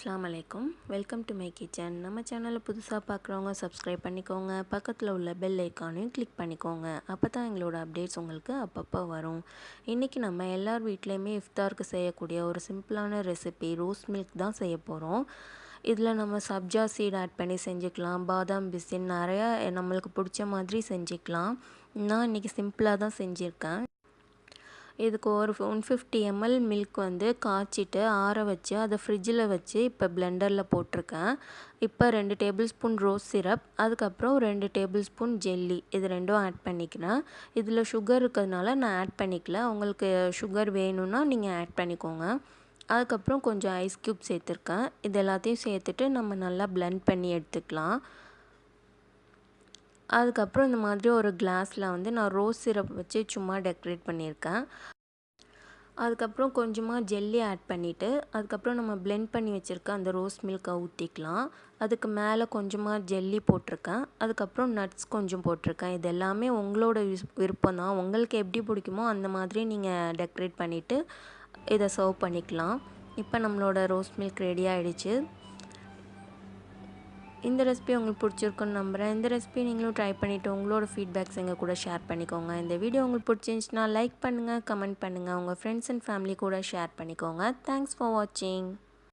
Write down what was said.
அஸ்ஸலாமு அலைக்கும். Welcome to my kitchen. நம்ம சேனலை புதுசாக பார்க்குறவங்க சப்ஸ்கிரைப் பண்ணிக்கோங்க. பக்கத்தில் உள்ள பெல் ஐக்கானையும் கிளிக் பண்ணிக்கோங்க. அப்போ தான் எங்களோட அப்டேட்ஸ் உங்களுக்கு அப்பப்போ வரும். இன்றைக்கி நம்ம எல்லார் வீட்லேயுமே இஃப்தாருக்கு செய்யக்கூடிய ஒரு சிம்பிளான ரெசிபி ரோஸ் மில்க் தான் செய்ய போகிறோம். இதில் நம்ம சப்ஜா சீட் ஆட் பண்ணி செஞ்சுக்கலாம், பாதாம் பிசின் நிறையா நம்மளுக்கு பிடிச்ச மாதிரி செஞ்சுக்கலாம். நான் இன்றைக்கி சிம்பிளாக தான் செஞ்சுருக்கேன். இதுக்கு ஒரு 150 ml மில்க் வந்து காய்ச்சிட்டு ஆற வச்சு அதை ஃப்ரிட்ஜில் வச்சு இப்போ பிளெண்டரில் போட்டிருக்கேன். இப்போ 2 டேபிள் ஸ்பூன் ரோஸ் சிரப், அதுக்கப்புறம் 2 டேபிள் ஸ்பூன் ஜெல்லி, இது ரெண்டும் ஆட் பண்ணிக்கிறேன். இதில் சுகர் இருக்கிறதுனால நான் ஆட் பண்ணிக்கல. உங்களுக்கு சுகர் வேணும்னா நீங்கள் ஆட் பண்ணிக்கோங்க. அதுக்கப்புறம் கொஞ்சம் ஐஸ் க்யூப் சேர்த்துருக்கேன். இது எல்லாத்தையும் சேர்த்துட்டு நம்ம நல்லா பிளெண்ட் பண்ணி எடுத்துக்கலாம். அதுக்கப்புறம் இந்த மாதிரி ஒரு கிளாஸில் வந்து நான் ரோஸ் சிரப் வச்சு சும்மா டெக்கரேட் பண்ணியிருக்கேன். அதுக்கப்புறம் கொஞ்சமாக ஜெல்லி ஆட் பண்ணிவிட்டு அதுக்கப்புறம் நம்ம பிளெண்ட் பண்ணி வச்சுருக்க அந்த ரோஸ் மில்கை ஊற்றிக்கலாம். அதுக்கு மேலே கொஞ்சமாக ஜெல்லி போட்டிருக்கேன். அதுக்கப்புறம் நட்ஸ் கொஞ்சம் போட்டிருக்கேன். இது எல்லாமே உங்களோட விருப்பம் தான். உங்களுக்கு எப்படி பிடிக்குமோ அந்த மாதிரி நீங்கள் டெக்கரேட் பண்ணிவிட்டு இதை சர்வ் பண்ணிக்கலாம். இப்போ நம்மளோட ரோஸ் மில்க் ரெடி ஆகிடுச்சு. இந்த ரெசிபி உங்களுக்கு பிடிச்சிருக்குன்னு நம்புகிறேன். இந்த ரெசிபி நீங்களும் ட்ரை பண்ணிவிட்டு உங்களோட ஃபீட்பேக்ஸ் எங்கள் கூட ஷேர் பண்ணிக்கோங்க. இந்த வீடியோ உங்களுக்கு பிடிச்சிருந்துச்சுன்னா லைக் பண்ணுங்கள், கமெண்ட் பண்ணுங்கள், உங்கள் ஃப்ரெண்ட்ஸ் அண்ட் ஃபேமிலி கூட ஷேர் பண்ணிக்கோங்க. தேங்க்ஸ் ஃபார் வாட்சிங்.